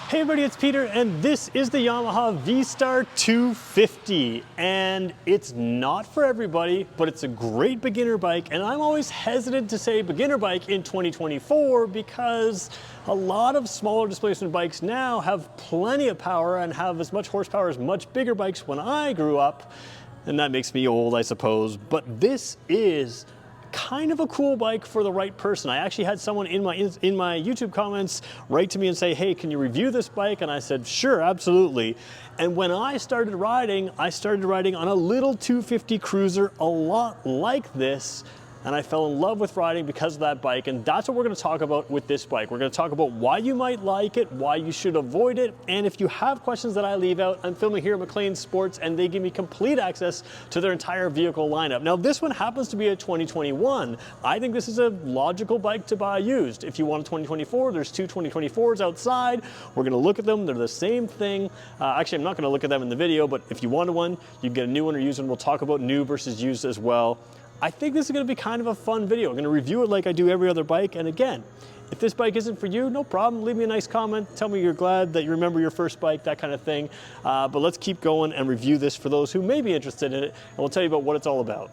Hey everybody, it's Peter, and this is the Yamaha V-Star 250. And it's not for everybody, but it's a great beginner bike. And I'm always hesitant to say beginner bike in 2024 because a lot of smaller displacement bikes now have plenty of power and have as much horsepower as much bigger bikes when I grew up. And that makes me old, I suppose. But this is kind of a cool bike for the right person. I actually had someone in my YouTube comments write to me and say, hey, can you review this bike? And I said, sure, absolutely. And when I started riding on a little 250 cruiser, a lot like this. And I fell in love with riding because of that bike, and that's what we're going to talk about with this bike. We're going to talk about why you might like it, why you should avoid it, and if you have questions that I leave out, I'm filming here at McLean Sports, and they give me complete access to their entire vehicle lineup. Now, this one happens to be a 2021. I think this is a logical bike to buy used. If you want a 2024, there's two 2024s outside. We're going to look at them. They're the same thing. Actually, I'm not going to look at them in the video, but if you wanted one, you can get a new one or used one. We'll talk about new versus used as well. I think this is going to be kind of a fun video. I'm going to review it like I do every other bike. And again, if this bike isn't for you, no problem. Leave me a nice comment. Tell me you're glad that you remember your first bike, that kind of thing. But let's keep going and review this for those who may be interested in it. And we'll tell you about what it's all about.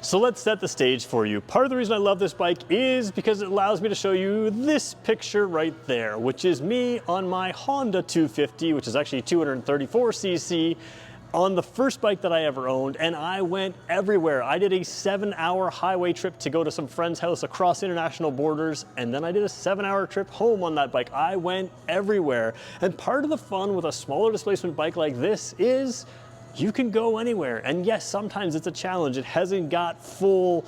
So let's set the stage for you. Part of the reason I love this bike is because it allows me to show you this picture right there, which is me on my Honda 250, which is actually 234cc. On the first bike that I ever owned, and I went everywhere. I did a 7-hour highway trip to go to some friend's house across international borders, and then I did a 7-hour trip home on that bike. I went everywhere. And part of the fun with a smaller displacement bike like this is you can go anywhere. And yes, sometimes it's a challenge. It hasn't got full,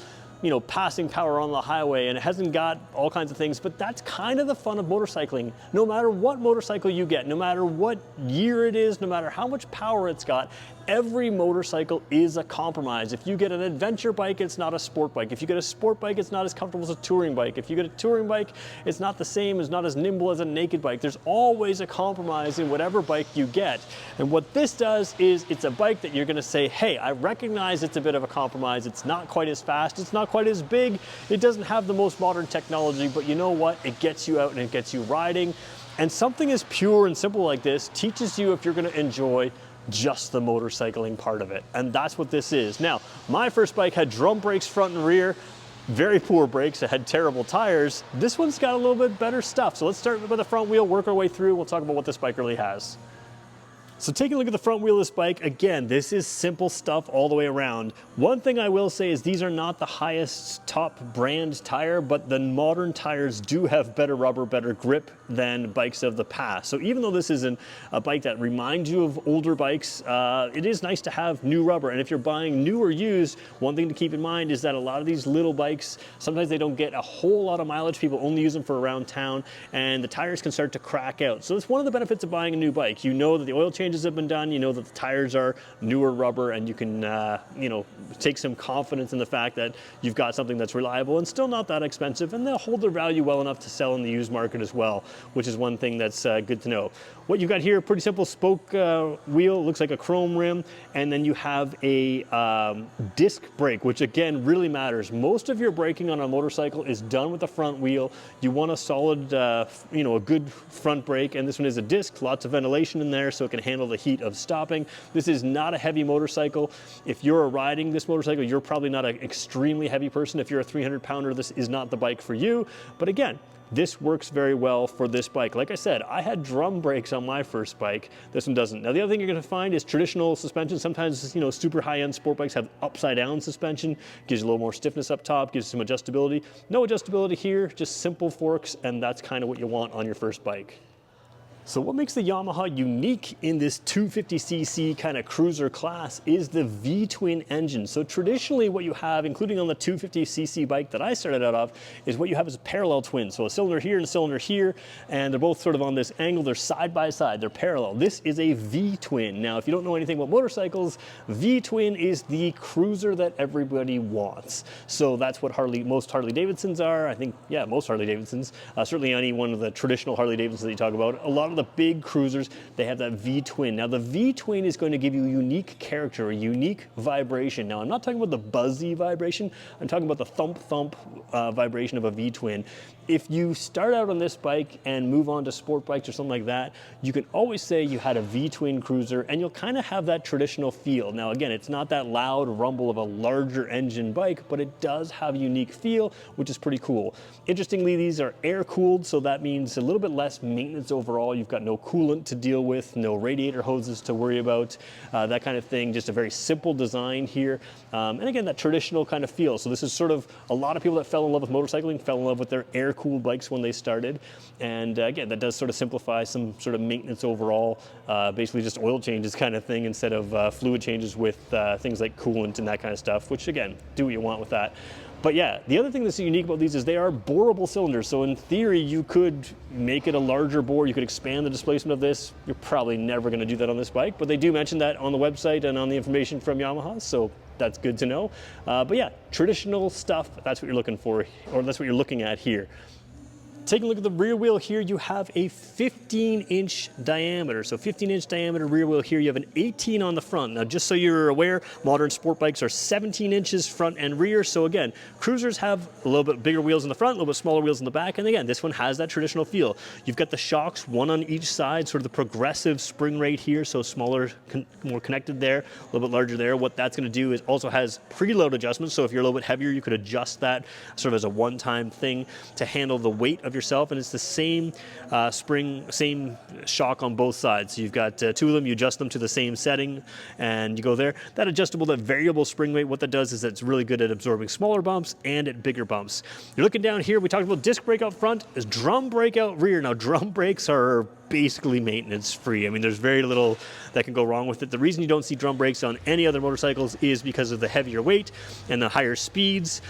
passing power on the highway, and it hasn't got all kinds of things, but that's kind of the fun of motorcycling. No matter what motorcycle you get, no matter what year it is, no matter how much power it's got, every motorcycle is a compromise. If you get an adventure bike, it's not a sport bike. If you get a sport bike, it's not as comfortable as a touring bike. If you get a touring bike, it's not the same, it's not as nimble as a naked bike. There's always a compromise in whatever bike you get. And what this does is it's a bike that you're gonna say, hey, I recognize it's a bit of a compromise. It's not quite as fast, it's not quite as big, it doesn't have the most modern technology, but you know what? It gets you out and it gets you riding. And something as pure and simple like this teaches you if you're gonna enjoy just the motorcycling part of it. And that's what this is. Now, my first bike had drum brakes front and rear, very poor brakes, it had terrible tires. This one's got a little bit better stuff. So let's start with the front wheel, work our way through, we'll talk about what this bike really has. So taking a look at the front wheel of this bike, again, this is simple stuff all the way around. One thing I will say is these are not the highest top brand tire, but the modern tires do have better rubber, better grip than bikes of the past. So even though this isn't a bike that reminds you of older bikes, it is nice to have new rubber. And if you're buying new or used, one thing to keep in mind is that a lot of these little bikes, sometimes they don't get a whole lot of mileage. People only use them for around town, and the tires can start to crack out. So it's one of the benefits of buying a new bike. You know that the oil changes have been done, you know that the tires are newer rubber, and you can take some confidence in the fact that you've got something that's reliable and still not that expensive, and they'll hold their value well enough to sell in the used market as well, which is one thing that's good to know. What you've got here, pretty simple spoke wheel, looks like a chrome rim, and then you have a disc brake, which again really matters. Most of your braking on a motorcycle is done with the front wheel. You want a solid, a good front brake, and this one is a disc, lots of ventilation in there so it can handle the heat of stopping. This is not a heavy motorcycle. If you're riding this motorcycle, you're probably not an extremely heavy person. If you're a 300-pounder, this is not the bike for you. But again, this works very well for this bike. Like I said, I had drum brakes on my first bike. This one doesn't. Now, the other thing you're going to find is traditional suspension. Sometimes, super high-end sport bikes have upside-down suspension. Gives you a little more stiffness up top, gives you some adjustability. No adjustability here, just simple forks, and that's kind of what you want on your first bike. So what makes the Yamaha unique in this 250cc kind of cruiser class is the V-twin engine. So traditionally what you have, including on the 250cc bike that I started out of, is what you have is a parallel twin. So a cylinder here and a cylinder here, and they're both sort of on this angle. They're side by side, they're parallel. This is a V-twin. Now, if you don't know anything about motorcycles, V-twin is the cruiser that everybody wants. So that's what most Harley Davidsons are. I think, yeah, most Harley Davidsons. Certainly any one of the traditional Harley Davidsons that you talk about. A lot of the big cruisers, they have that V-twin. Now the V-twin is going to give you unique character, a unique vibration. Now I'm not talking about the buzzy vibration, I'm talking about the thump vibration of a V-twin. If you start out on this bike and move on to sport bikes or something like that, you can always say you had a V-twin cruiser and you'll kind of have that traditional feel. Now again, it's not that loud rumble of a larger engine bike, but it does have a unique feel, which is pretty cool. Interestingly, these are air cooled, so that means a little bit less maintenance overall. You've got no coolant to deal with, no radiator hoses to worry about, that kind of thing. Just a very simple design here. And again, that traditional kind of feel. So this is sort of a lot of people that fell in love with motorcycling, fell in love with their air-cooled bikes when they started. And again, that does sort of simplify some sort of maintenance overall, basically just oil changes kind of thing instead of fluid changes with things like coolant and that kind of stuff, which again, do what you want with that. But yeah, the other thing that's unique about these is they are boreable cylinders. So in theory, you could make it a larger bore. You could expand the displacement of this. You're probably never going to do that on this bike, but they do mention that on the website and on the information from Yamaha. So that's good to know. But yeah, traditional stuff, that's what you're looking for, or that's what you're looking at here. Taking a look at the rear wheel here, you have a 15-inch diameter. So 15-inch diameter rear wheel here. You have an 18 on the front. Now, just so you're aware, modern sport bikes are 17 inches front and rear. So again, cruisers have a little bit bigger wheels in the front, a little bit smaller wheels in the back. And again, this one has that traditional feel. You've got the shocks, one on each side, sort of the progressive spring rate here. So smaller, more connected there, a little bit larger there. What that's going to do is also has preload adjustments. So if you're a little bit heavier, you could adjust that sort of as a one-time thing to handle the weight of yourself, and it's the same same shock on both sides. So you've got two of them, you adjust them to the same setting and you go there. That adjustable, that variable spring weight, what that does is it's really good at absorbing smaller bumps and at bigger bumps. You're looking down here, we talked about disc brake out front, is drum brake out rear. Now drum brakes are basically maintenance free. I mean, there's very little that can go wrong with it. The reason you don't see drum brakes on any other motorcycles is because of the heavier weight and the higher speeds.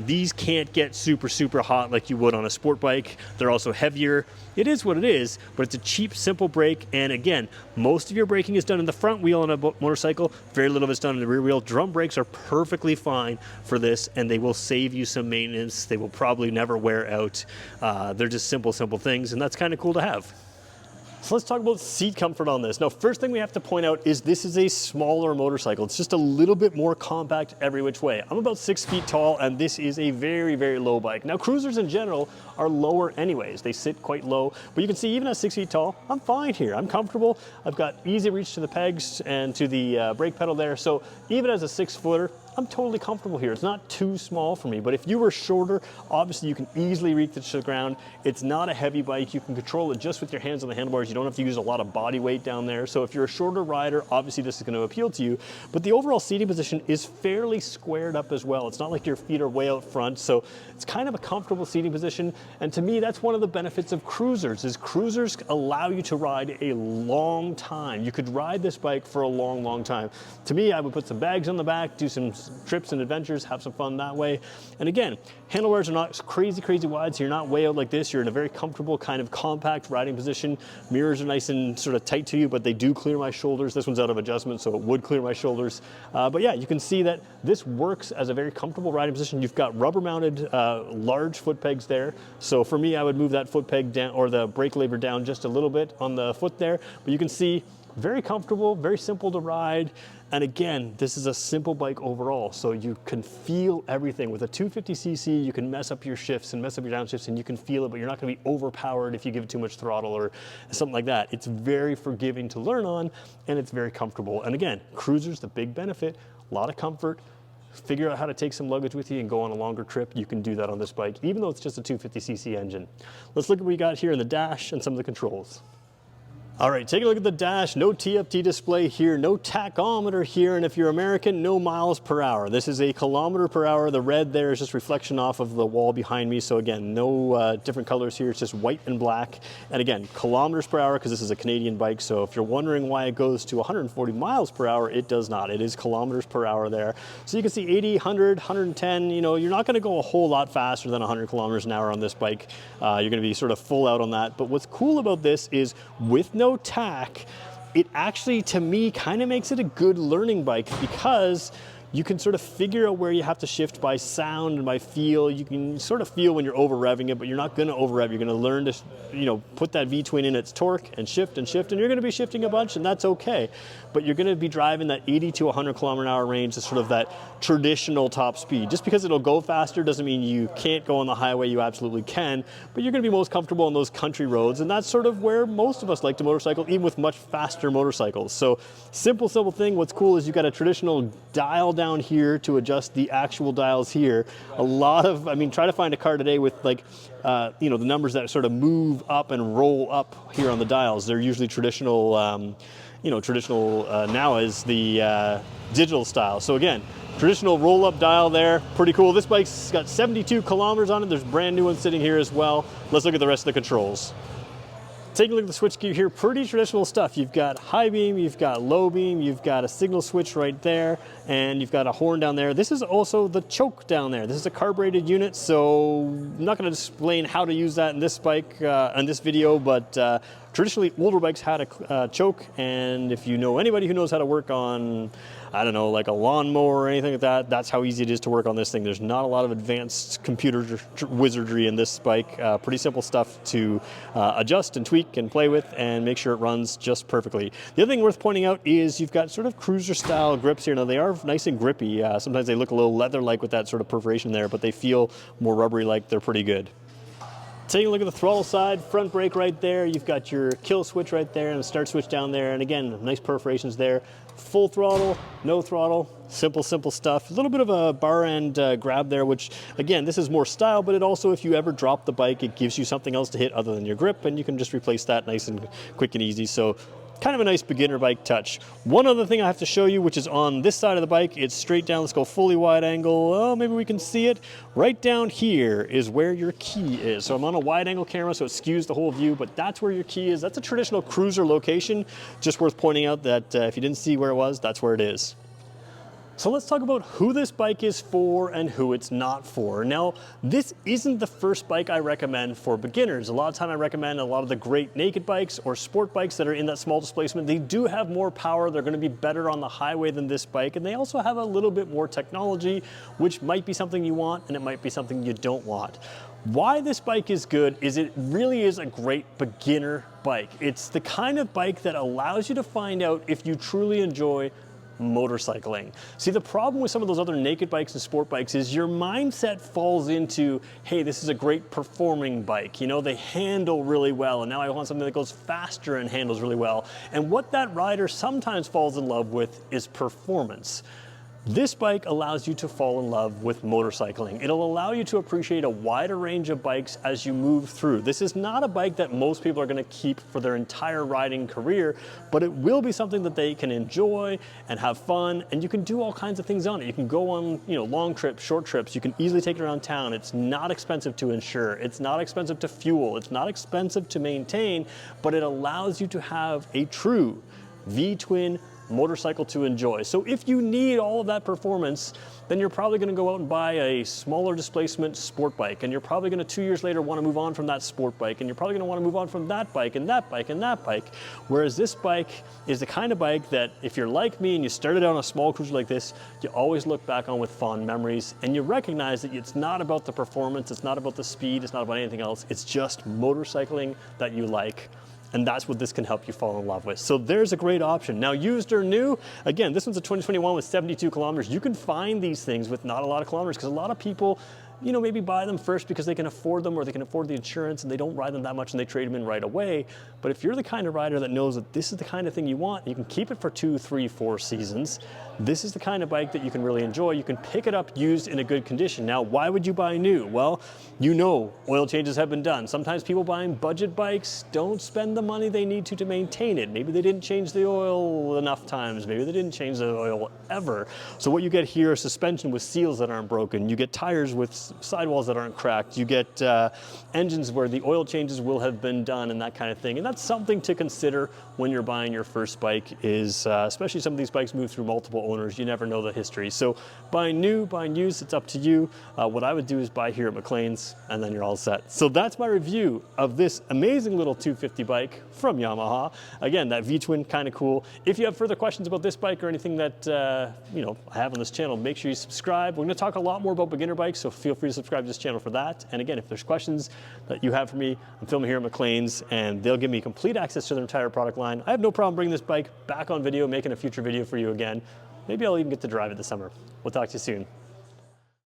These can't get super hot like you would on a sport bike. They're also heavier. It is what it is, but it's a cheap, simple brake. And again, most of your braking is done in the front wheel on a motorcycle. Very little of it's done in the rear wheel. Drum brakes are perfectly fine for this, and they will save you some maintenance. They will probably never wear out. They're just simple things, and that's kind of cool to have. So let's talk about seat comfort on this. Now, first thing we have to point out is this is a smaller motorcycle. It's just a little bit more compact every which way. I'm about 6 feet tall, and this is a very low bike. Now, cruisers in general are lower anyways. They sit quite low, but you can see even at 6 feet tall, I'm fine here. I'm comfortable. I've got easy reach to the pegs and to the brake pedal there. So even as a 6-footer, I'm totally comfortable here. It's not too small for me, but if you were shorter, obviously you can easily reach the ground. It's not a heavy bike. You can control it just with your hands on the handlebars. You don't have to use a lot of body weight down there. So if you're a shorter rider, obviously this is going to appeal to you, but the overall seating position is fairly squared up as well. It's not like your feet are way out front. So it's kind of a comfortable seating position. And to me, that's one of the benefits of cruisers is cruisers allow you to ride a long time. You could ride this bike for a long time. To me, I would put some bags on the back, do some trips and adventures, have some fun that way. And again, handlebars are not crazy wide, so you're not way out like this. You're in a very comfortable kind of compact riding position. Mirrors are nice and sort of tight to you, but they do clear my shoulders. This one's out of adjustment, so it would clear my shoulders. But yeah, you can see that this works as a very comfortable riding position. You've got rubber mounted large foot pegs there. So for me, I would move that foot peg down or the brake lever down just a little bit on the foot there. But you can see very comfortable, very simple to ride. And again, this is a simple bike overall, so you can feel everything. With a 250cc, you can mess up your shifts and mess up your downshifts, and you can feel it, but you're not gonna be overpowered if you give it too much throttle or something like that. It's very forgiving to learn on, and it's very comfortable. And again, cruisers, the big benefit, a lot of comfort. Figure out how to take some luggage with you and go on a longer trip. You can do that on this bike, even though it's just a 250cc engine. Let's look at what we got here in the dash and some of the controls. All right, take a look at the dash. No TFT display here, no tachometer here, and if you're American, no miles per hour. This is a kilometer per hour. The red there is just reflection off of the wall behind me. So again, no different colors here. It's just white and black. And again, kilometers per hour because this is a Canadian bike. So if you're wondering why it goes to 140 miles per hour, it does not. It is kilometers per hour there. So you can see 80, 100, 110. You know, you're not going to go a whole lot faster than 100 kilometers an hour on this bike. You're going to be sort of full out on that. But what's cool about this is with no tach, it actually, to me, kind of makes it a good learning bike because You can sort of figure out where you have to shift by sound and by feel. You can sort of feel when you're over revving it, but you're not going to over rev. You're going to learn to, put that V-twin in its torque and shift, and you're going to be shifting a bunch, and that's okay. But you're going to be driving that 80 to 100 kilometer an hour range, to sort of that traditional top speed. Just because it'll go faster doesn't mean you can't go on the highway. You absolutely can, but you're going to be most comfortable on those country roads, and that's sort of where most of us like to motorcycle, even with much faster motorcycles. So simple thing. What's cool is you've got a traditional dial down here to adjust the actual dials here. Try to find a car today with the numbers that sort of move up and roll up here on the dials. They're usually traditional, now is the digital style. So again, traditional roll up dial there, pretty cool. This bike's got 72 kilometers on it. There's brand new ones sitting here as well. Let's look at the rest of the controls. Taking a look at the switch gear here, pretty traditional stuff. You've got high beam, you've got low beam, you've got a signal switch right there, and you've got a horn down there. This is also the choke down there. This is a carbureted unit, so I'm not going to explain how to use that in this bike, in this video, but traditionally older bikes had a choke, and if you know anybody who knows how to work on, I don't know, like a lawnmower or anything like that, that's how easy it is to work on this thing. There's not a lot of advanced computer wizardry in this bike. Pretty simple stuff to adjust and tweak and play with and make sure it runs just perfectly. The other thing worth pointing out is you've got sort of cruiser style grips here. Now they are nice and grippy. Sometimes they look a little leather-like with that sort of perforation there, but they feel more rubbery-like. They're pretty good. Taking a look at the throttle side, front brake right there. You've got your kill switch right there and a start switch down there. And again, nice perforations there. Full throttle, no throttle, simple stuff. A little bit of a bar end grab there, which again, this is more style, but it also, if you ever drop the bike, it gives you something else to hit other than your grip, and you can just replace that nice and quick and easy. So kind of a nice beginner bike touch. One other thing I have to show you, which is on this side of the bike, it's straight down. Let's go fully wide angle. Oh, maybe we can see it. Right down here is where your key is. So I'm on a wide angle camera, so it skews the whole view, but that's where your key is. That's a traditional cruiser location. Just worth pointing out that if you didn't see where it was, that's where it is. So let's talk about who this bike is for and who it's not for. Now, this isn't the first bike I recommend for beginners. A lot of time I recommend a lot of the great naked bikes or sport bikes that are in that small displacement. They do have more power. They're going to be better on the highway than this bike. And they also have a little bit more technology, which might be something you want and it might be something you don't want. Why this bike is good is it really is a great beginner bike. It's the kind of bike that allows you to find out if you truly enjoy motorcycling. See, the problem with some of those other naked bikes and sport bikes is your mindset falls into, hey, this is a great performing bike. You know, they handle really well, and now I want something that goes faster and handles really well. And what that rider sometimes falls in love with is performance. This bike allows you to fall in love with motorcycling. It'll allow you to appreciate a wider range of bikes as you move through. This is not a bike that most people are going to keep for their entire riding career, but it will be something that they can enjoy and have fun, and you can do all kinds of things on it. You can go on, long trips, short trips. You can easily take it around town. It's not expensive to insure. It's not expensive to fuel. It's not expensive to maintain, but it allows you to have a true V-twin motorcycle to enjoy. So if you need all of that performance, then you're probably going to go out and buy a smaller displacement sport bike, and you're probably going to 2 years later want to move on from that sport bike, and you're probably going to want to move on from that bike and that bike and that bike. Whereas this bike is the kind of bike that if you're like me and you started out on a small cruiser like this, you always look back on with fond memories, and you recognize that it's not about the performance, it's not about the speed, it's not about anything else, it's just motorcycling that you like. And that's what this can help you fall in love with. So there's a great option. Now, used or new, again, this one's a 2021 with 72 kilometers. You can find these things with not a lot of kilometers because a lot of people, maybe buy them first because they can afford them or they can afford the insurance and they don't ride them that much and they trade them in right away. But if you're the kind of rider that knows that this is the kind of thing you want, you can keep it for 2, 3, 4 seasons. This is the kind of bike that you can really enjoy. You can pick it up used in a good condition. Now, why would you buy new? Well, oil changes have been done. Sometimes people buying budget bikes don't spend the money they need to maintain it. Maybe they didn't change the oil enough times. Maybe they didn't change the oil ever. So what you get here is suspension with seals that aren't broken. You get tires with sidewalls that aren't cracked. You get engines where the oil changes will have been done and that kind of thing. And that's something to consider when you're buying your first bike is, especially some of these bikes move through multiple owners, you never know the history. So buying new, buying used, it's up to you. What I would do is buy here at McLean's and then you're all set. So that's my review of this amazing little 250 bike from Yamaha. Again, that V-twin, kind of cool. If you have further questions about this bike or anything that you know, I have on this channel, make sure you subscribe. We're going to talk a lot more about beginner bikes, so feel free to subscribe to this channel for that. And again, if there's questions that you have for me, I'm filming here at McLean's and they'll give me complete access to their entire product line. I have no problem bringing this bike back on video, making a future video for you again. Maybe I'll even get to drive it this summer. We'll talk to you soon.